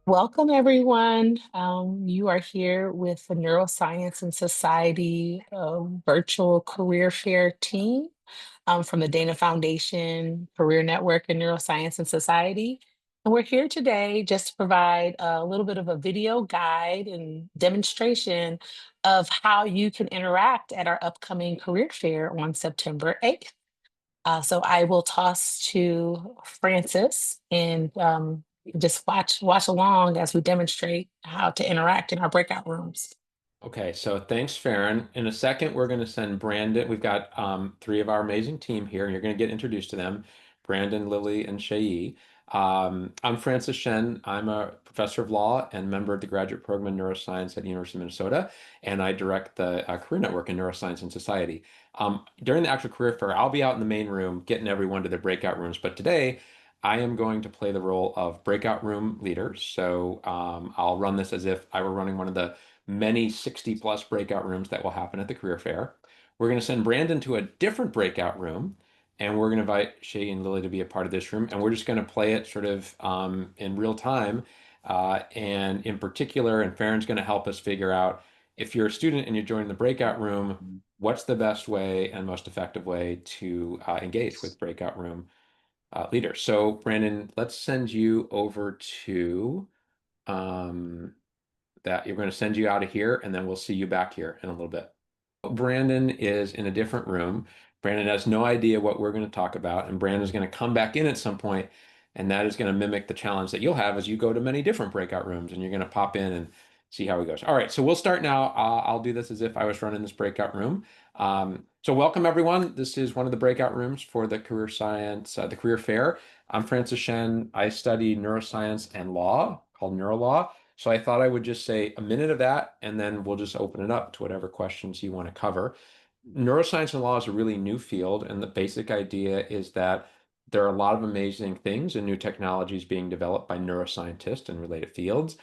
Welcome, everyone. You are here with the Neuroscience and Society virtual career fair team from the Dana Foundation Career Network in Neuroscience and Society. And we're here today just to provide a little bit of a video guide and demonstration of how you can interact at our upcoming career fair on September 8th. So I will toss to Francis and just watch along as we demonstrate how to interact in our breakout rooms. Okay, so thanks, Farron. In a second, we're going to send Brandon. We've got three of our amazing team here, and you're going to get introduced to them, Brandon, Lily, and Shayi. I'm Francis Shen. I'm a professor of law and member of the graduate program in neuroscience at the University of Minnesota, and I direct the Career Network in Neuroscience and Society. During the actual career fair, I'll be out in the main room getting everyone to their breakout rooms, but today I am going to play the role of breakout room leader. So I'll run this as if I were running one of the many 60 plus breakout rooms that will happen at the career fair. We're going to send Brandon to a different breakout room, and we're going to invite Shay and Lily to be a part of this room, and we're just going to play it sort of in real time. And in particular, and Farron's going to help us figure out if you're a student and you're joining the breakout room, what's the best way and most effective way to engage with breakout room leaders. So, Brandon, let's send you over to um, that. You're going to send you out of here, and then we'll see you back here in a little bit. Brandon is in a different room. Brandon has no idea what we're going to talk about, and Brandon's going to come back in at some point, and that is going to mimic the challenge that you'll have as you go to many different breakout rooms, and you're going to pop in and see how he goes. All right, so we'll start now. I'll do this as if I was running this breakout room. So welcome everyone. This is one of the breakout rooms for the career science, the career fair. I'm Francis Shen. I study neuroscience and law, called neurolaw. So I thought I would just say a minute of that, and then we'll just open it up to whatever questions you want to cover. Neuroscience and law is a really new field, and the basic idea is that there are a lot of amazing things and new technologies being developed by neuroscientists and related fields.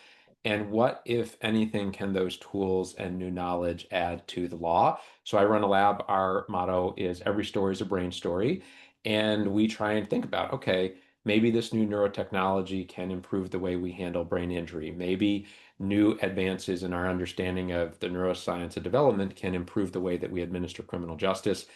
And what, if anything, can those tools and new knowledge add to the law? So I run a lab. Our motto is every story is a brain story. And we try and think about, okay, maybe this new neurotechnology can improve the way we handle brain injury. Maybe new advances in our understanding of the neuroscience of development can improve the way that we administer criminal justice.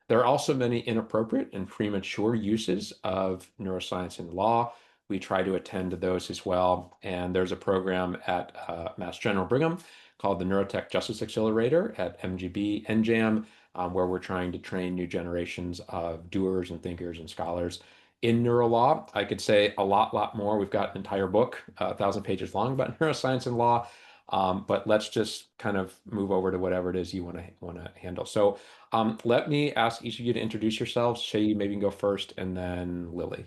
There are also many inappropriate and premature uses of neuroscience in law. We try to attend to those as well. And there's a program at Mass General Brigham called the Neurotech Justice Accelerator at MGB NJAM, where we're trying to train new generations of doers and thinkers and scholars in neurolaw. I could say a lot more. We've got an entire book, 1,000 pages long, about neuroscience and law. But let's just kind of move over to whatever it is you want to handle. So let me ask each of you to introduce yourselves. Shay, you maybe can go first, and then Lily.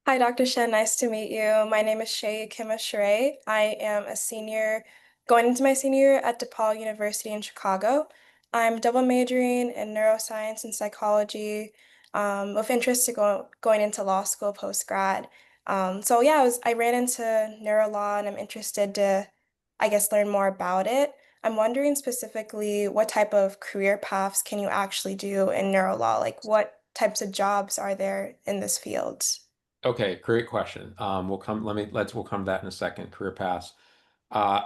Hi, Dr. Shen. Nice to meet you. My name is Shay Kima Shrey. I am a senior, going into my senior year at DePaul University in Chicago. I'm double majoring in neuroscience and psychology, with interest to going into law school post grad. So yeah, I ran into neurolaw and I'm interested to, I guess, learn more about it. I'm wondering specifically what type of career paths can you actually do in neurolaw? Like what types of jobs are there in this field? Okay, great question. We'll come to that in a second. Career paths.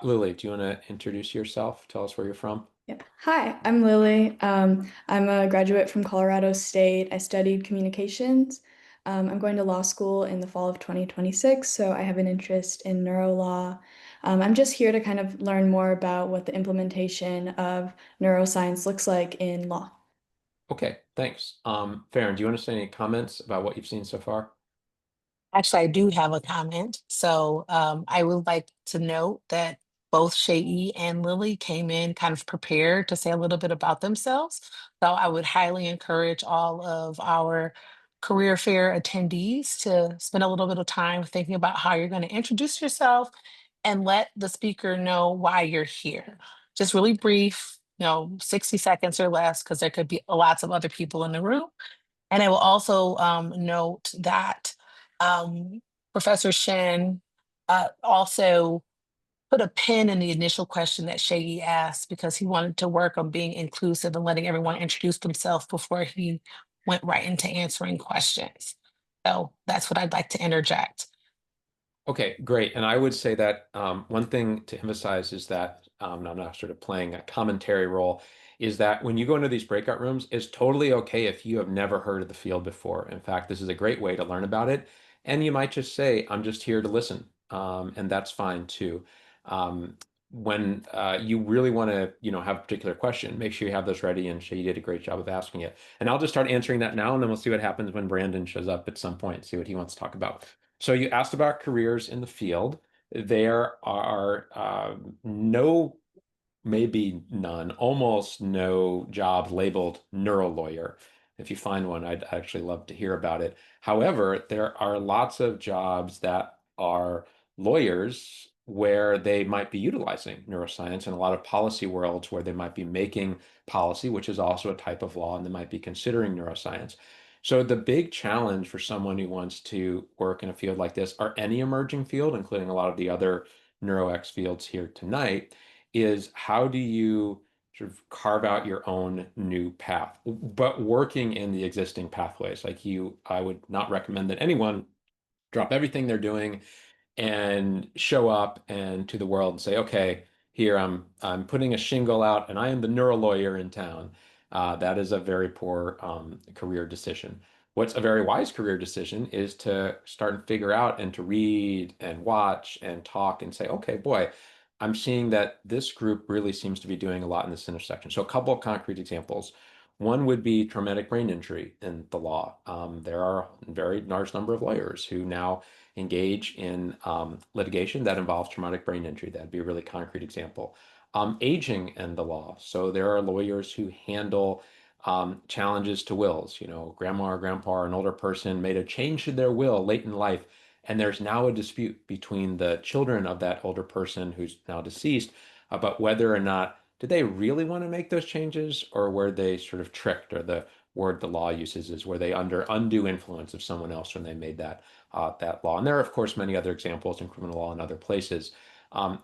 Lily, do you want to introduce yourself? Tell us where you're from. Yep. Hi, I'm Lily. I'm a graduate from Colorado State. I studied communications. I'm going to law school in the fall of 2026, so I have an interest in neuro law. I'm just here to kind of learn more about what the implementation of neuroscience looks like in law. Okay, thanks. Farron, do you want to say any comments about what you've seen so far? Actually, I do have a comment. So I would like to note that both Shayi and Lily came in kind of prepared to say a little bit about themselves. So I would highly encourage all of our career fair attendees to spend a little bit of time thinking about how you're going to introduce yourself and let the speaker know why you're here. Just really brief, 60 seconds or less, because there could be lots of other people in the room. And I will also note that um, Professor Shen also put a pin in the initial question that Shaggy asked because he wanted to work on being inclusive and letting everyone introduce themselves before he went right into answering questions. So that's what I'd like to interject. Okay, great. And I would say that one thing to emphasize is that I'm not sort of playing a commentary role, is that when you go into these breakout rooms, it's totally okay if you have never heard of the field before. In fact, this is a great way to learn about it. And you might just say, I'm just here to listen. And that's fine too. Um, when you really want to, have a particular question, make sure you have those ready. And Shay, you did a great job of asking it. And I'll just start answering that now, and then we'll see what happens when Brandon shows up at some point, see what he wants to talk about. So you asked about careers in the field. There are no, maybe none, almost no job labeled neurolawyer. If you find one, I'd actually love to hear about it. However, there are lots of jobs that are lawyers where they might be utilizing neuroscience, and a lot of policy worlds where they might be making policy, which is also a type of law, and they might be considering neuroscience. So the big challenge for someone who wants to work in a field like this, or any emerging field, including a lot of the other NeuroX fields here tonight, is how do you sort of carve out your own new path, but working in the existing pathways. I would not recommend that anyone drop everything they're doing and show up and to the world and say, okay, here I'm putting a shingle out and I am the neuro lawyer in town. That is a very poor career decision. What's a very wise career decision is to start and figure out and to read and watch and talk and say, okay, boy, I'm seeing that this group really seems to be doing a lot in this intersection. So a couple of concrete examples. One would be traumatic brain injury in the law. There are a very large number of lawyers who now engage in litigation that involves traumatic brain injury. That'd be a really concrete example. Aging and the law. So there are lawyers who handle challenges to wills. Grandma or grandpa or an older person made a change to their will late in life, and there's now a dispute between the children of that older person who's now deceased about whether or not did they really want to make those changes, or were they sort of tricked, or the word the law uses is were they under undue influence of someone else when they made that law. And there are, of course, many other examples in criminal law and other places.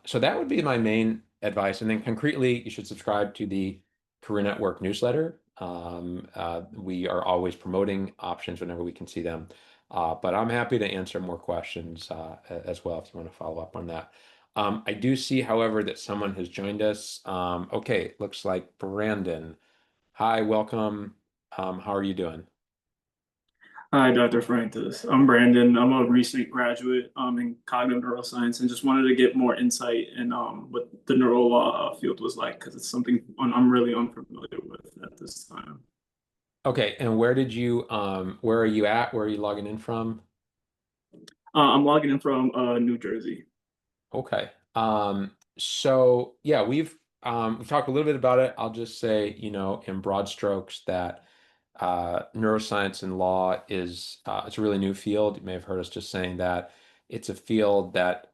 So that would be my main advice. And then concretely, you should subscribe to the Career Network newsletter. We are always promoting options whenever we can see them. But I'm happy to answer more questions as well if you want to follow up on that. I do see, however, that someone has joined us. Okay, looks like Brandon. Hi, welcome. How are you doing? Hi, Dr. Francis. I'm Brandon. I'm a recent graduate in cognitive neuroscience and just wanted to get more insight in what the neuro law field was like because it's something I'm really unfamiliar with at this time. Okay, and where are you at? Where are you logging in from? I'm logging in from New Jersey. Okay. So yeah, we've talked a little bit about it. I'll just say, in broad strokes that neuroscience and law it's a really new field. You may have heard us just saying that it's a field that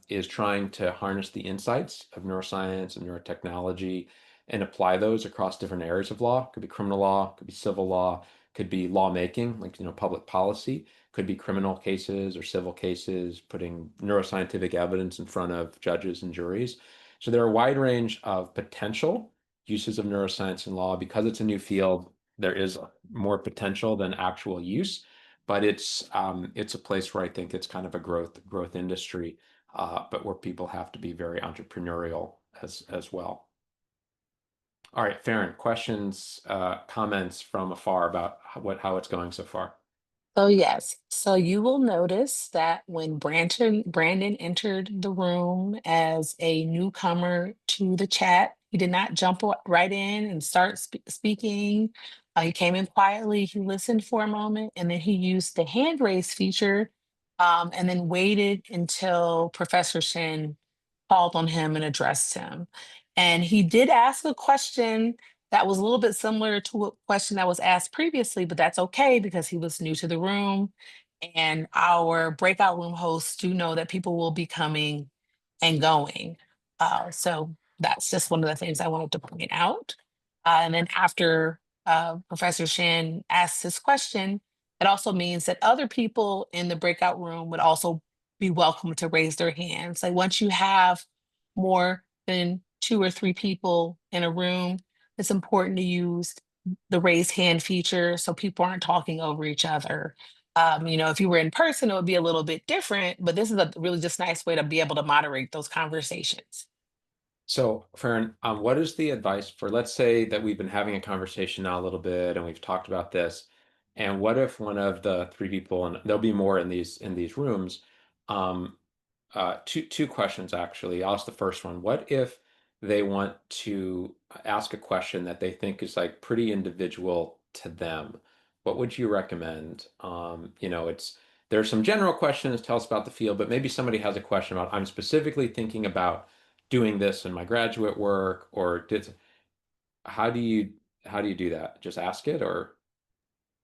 is trying to harness the insights of neuroscience and neurotechnology and apply those across different areas of law. Could be criminal law, could be civil law, could be lawmaking, like public policy, could be criminal cases or civil cases, putting neuroscientific evidence in front of judges and juries. So there are a wide range of potential uses of neuroscience and law. Because it's a new field, there is more potential than actual use, but it's a place where I think it's kind of a growth industry, but where people have to be very entrepreneurial as well. All right, Farron, questions, comments from afar about how it's going so far? So yes, so you will notice that when Brandon entered the room as a newcomer to the chat, he did not jump right in and start speaking. He came in quietly, he listened for a moment, and then he used the hand raise feature, and then waited until Professor Shin called on him and addressed him. And he did ask a question that was a little bit similar to a question that was asked previously, but that's okay because he was new to the room. And our breakout room hosts do know that people will be coming and going. So that's just one of the things I wanted to point out. And then after Professor Shin asks his question, it also means that other people in the breakout room would also be welcome to raise their hands. Like once you have more than 2 or 3 people in a room, it's important to use the raise hand feature so people aren't talking over each other. If you were in person, it would be a little bit different, but this is a really just nice way to be able to moderate those conversations. So, Farron, what is the advice for, let's say that we've been having a conversation now a little bit and we've talked about this, and what if one of the three people, and there'll be more in these rooms, um, two questions actually. I'll ask the first one. What if they want to ask a question that they think is like pretty individual to them? What would you recommend? There's some general questions, tell us about the field, but maybe somebody has a question about, I'm specifically thinking about doing this in my graduate work, or how do you how do you do that? Just ask it, or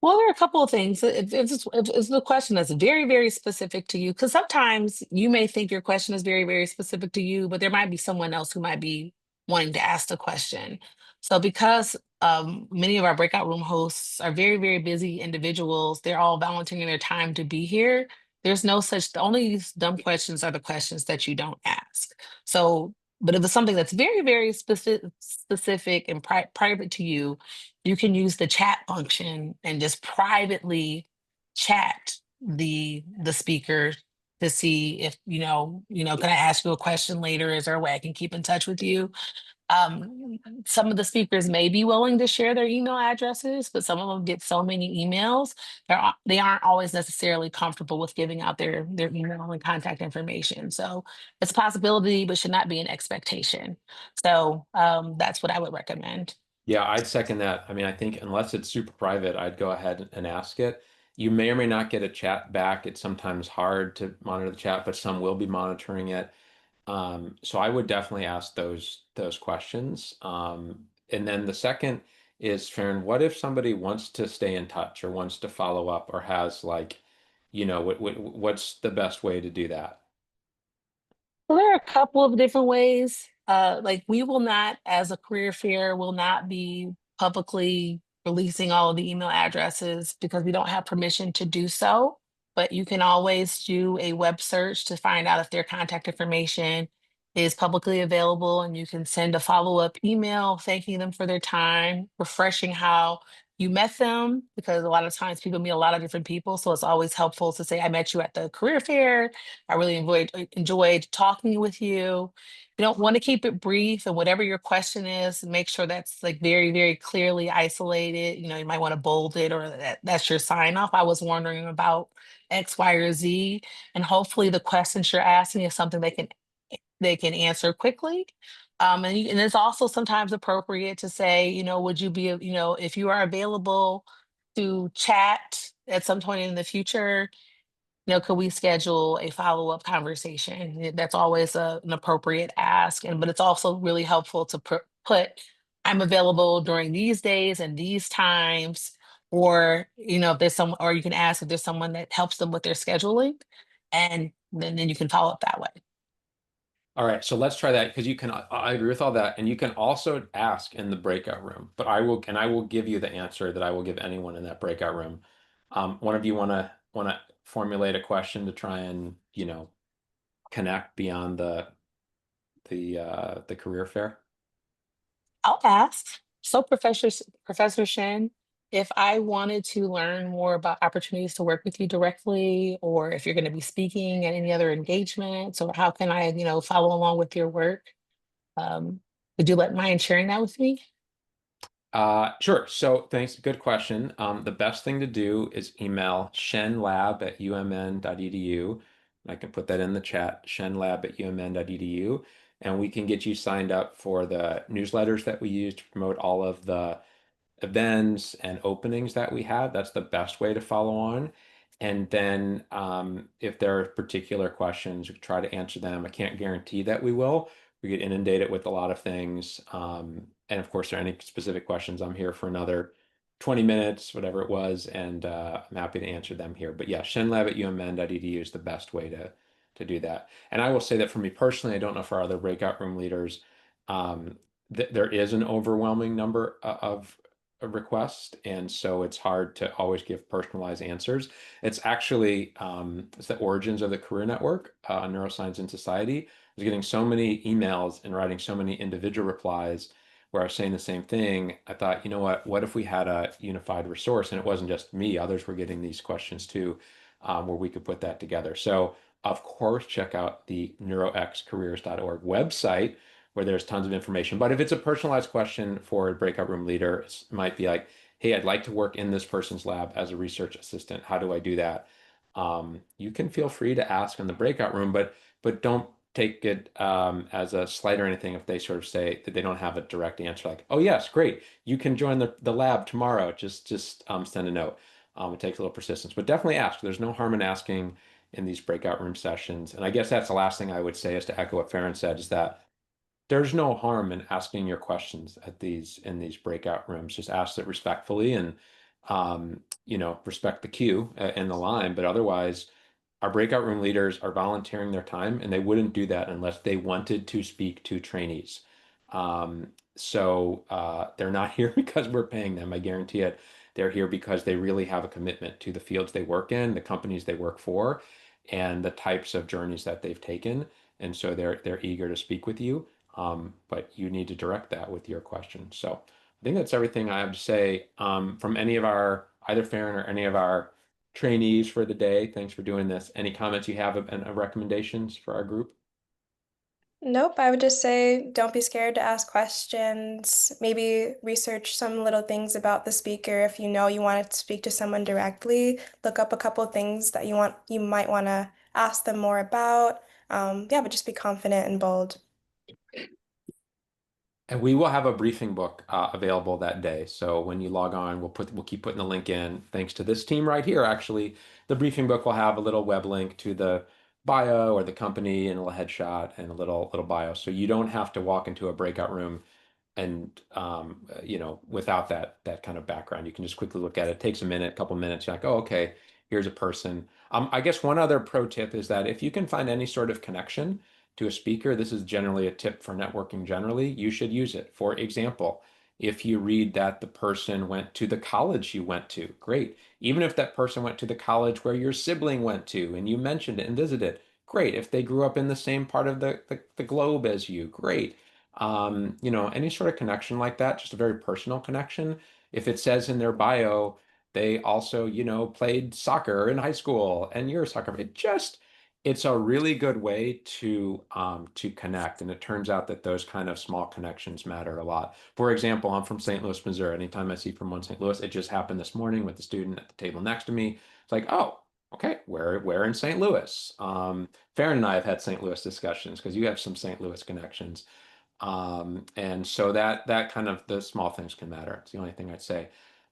Well, there are a couple of things. If it's the question that's very, very specific to you, because sometimes you may think your question is very, very specific to you, but there might be someone else who might be wanting to ask the question. So, because many of our breakout room hosts are very, very busy individuals, they're all volunteering their time to be here. There's no such, the only dumb questions are the questions that you don't ask. So, but if it's something that's very, very specific and private to you, you can use the chat function and just privately chat the speaker to see if can I ask you a question later? Is there a way I can keep in touch with you? Some of the speakers may be willing to share their email addresses, but some of them get so many emails, they aren't always necessarily comfortable with giving out their email and contact information. So it's a possibility, but should not be an expectation. So that's what I would recommend. yeah, I'd second that. I mean, I think unless it's super private, I'd go ahead and ask it. You may or may not get a chat back. It's sometimes hard to monitor the chat, but some will be monitoring it. So I would definitely ask those questions. And then the second is, Farron, what if somebody wants to stay in touch or wants to follow up or has like, what's the best way to do that? Well, there are a couple of different ways. Like we will not, as a career fair, will not be publicly releasing all of the email addresses because we don't have permission to do so. But you can always do a web search to find out if their contact information is publicly available, and you can send a follow-up email thanking them for their time, refreshing how you met them, because a lot of times people meet a lot of different people. So it's always helpful to say, I met you at the career fair. I really enjoyed talking with you. You don't want to keep it brief, and whatever your question is, make sure that's like very, very clearly isolated. You might want to bold it, or that's your sign off. I was wondering about X, Y, or Z, and hopefully the questions you're asking is something they can answer quickly. And it's also sometimes appropriate to say, would you be, if you are available to chat at some point in the future, could we schedule a follow-up conversation? That's always an appropriate ask, but it's also really helpful to put, I'm available during these days and these times, or if there's some, or you can ask if there's someone that helps them with their scheduling, and then you can follow up that way. All right, so let's try that because I agree with all that, and you can also ask in the breakout room. But I will give you the answer that I will give anyone in that breakout room. One of you want to formulate a question to try and connect beyond the career fair. I'll ask. So, Professor Shen, if I wanted to learn more about opportunities to work with you directly, or if you're going to be speaking at any other engagements, or how can I, follow along with your work? Um, would you let mind sharing that with me? Sure. So thanks. Good question. The best thing to do is email shenlab@umn.edu. I can put that in the chat, shenlab@umn.edu, and we can get you signed up for the newsletters that we use to promote all of the events and openings that we have. That's the best way to follow on. And then if there are particular questions, we try to answer them. I can't guarantee that we will. We get inundated with a lot of things. And of course, there are any specific questions, I'm here for another 20 minutes, whatever it was, and I'm happy to answer them here. But yeah, shenlab@umn.edu is the best way to do that. And I will say that for me personally, I don't know for our other breakout room leaders, there is an overwhelming number of request, and so it's hard to always give personalized answers. It's actually it's the origins of the career network, Neuroscience in Society. I was getting so many emails and writing so many individual replies. where I was saying the same thing, I thought, you know what if we had a unified resource and it wasn't just me, others were getting these questions too, where we could put that together. So of course, check out the neuroxcareers.org website where there's tons of information. But if it's a personalized question for a breakout room leader, it might be like, hey, I'd like to work in this person's lab as a research assistant. How do I do that? You can feel free to ask in the breakout room, but don't take it as a slight or anything if they sort of say that they don't have a direct answer, like, oh yes, great, you can join the lab tomorrow. Just send a note. It takes a little persistence, but definitely ask. There's no harm in asking in these breakout room sessions. And I guess that's the last thing I would say, is to echo what Farron said, is that there's no harm in asking your questions at these in these breakout rooms. Just ask it respectfully and respect the queue and the line. But otherwise, our breakout room leaders are volunteering their time, and they wouldn't do that unless they wanted to speak to trainees. So they're not here because we're paying them. I guarantee it. They're here because they really have a commitment to the fields they work in, the companies they work for, and the types of journeys that they've taken. And so they're eager to speak with you. But you need to direct that with your question. So I think that's everything I have to say. From any of our, either Farron or any of our trainees for the day, thanks for doing this. Any comments you have and recommendations for our group? Nope, I would just say don't be scared to ask questions. Maybe research some little things about the speaker. If you know you want to speak to someone directly, look up a couple things that you might want to ask them more about. Yeah, but just be confident and bold. And we will have a briefing book available that day. So when you log on, we'll keep putting the link in. Thanks to this team right here, actually, the briefing book will have a little web link to the bio or the company and a little headshot and a little bio. So you don't have to walk into a breakout room and without that kind of background. You can just quickly look at it. It takes a minute, a couple minutes. You're like, oh, okay, here's a person. I guess one other pro tip is that if you can find any sort of connection to a speaker, this is generally a tip for networking generally, you should use it. For example, if you read that the person went to the college you went to, great. Even if that person went to the college where your sibling went to and you mentioned it and visited, great. If they grew up in the same part of the globe as you, great. Any sort of connection like that, just a very personal connection. If it says in their bio, they also, played soccer in high school and you're a soccer, it's a really good way to connect. And it turns out that those kind of small connections matter a lot. For example, I'm from St. Louis, Missouri. Anytime I see from one St. Louis, it just happened this morning with the student at the table next to me. It's like, oh, okay, where in St. Louis? Farron and I have had St. Louis discussions because you have some St. Louis connections. And so that kind of the small things can matter. It's the only thing I'd say.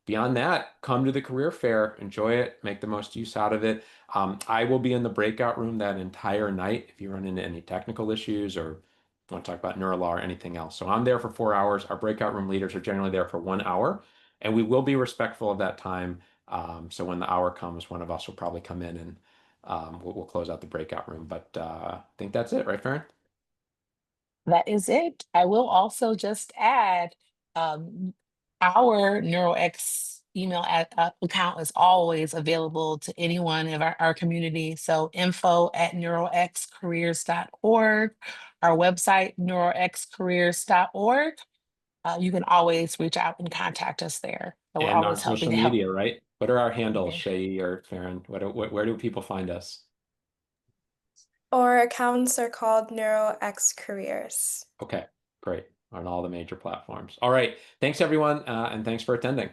Beyond that, come to the career fair, enjoy it, make the most use out of it. I will be in the breakout room that entire night if you run into any technical issues or want to talk about neurolaw or anything else. So I'm there for 4 hours. Our breakout room leaders are generally there for 1 hour, and we will be respectful of that time. So when the hour comes, one of us will probably come in and we'll close out the breakout room. But I think that's it, right, Farron? That is it. I will also just add, um, our NeuroX email account is always available to anyone in our community. So info@neuroxcareers.org, our website, neuroxcareers.org. You can always reach out and contact us there. So we're And on always helping social to help. media, right? What are our handles, Yeah. Shay or Farron? Where do people find us? Our accounts are called NeuroX Careers. Okay, great. On all the major platforms. All right. Thanks, everyone, and thanks for attending.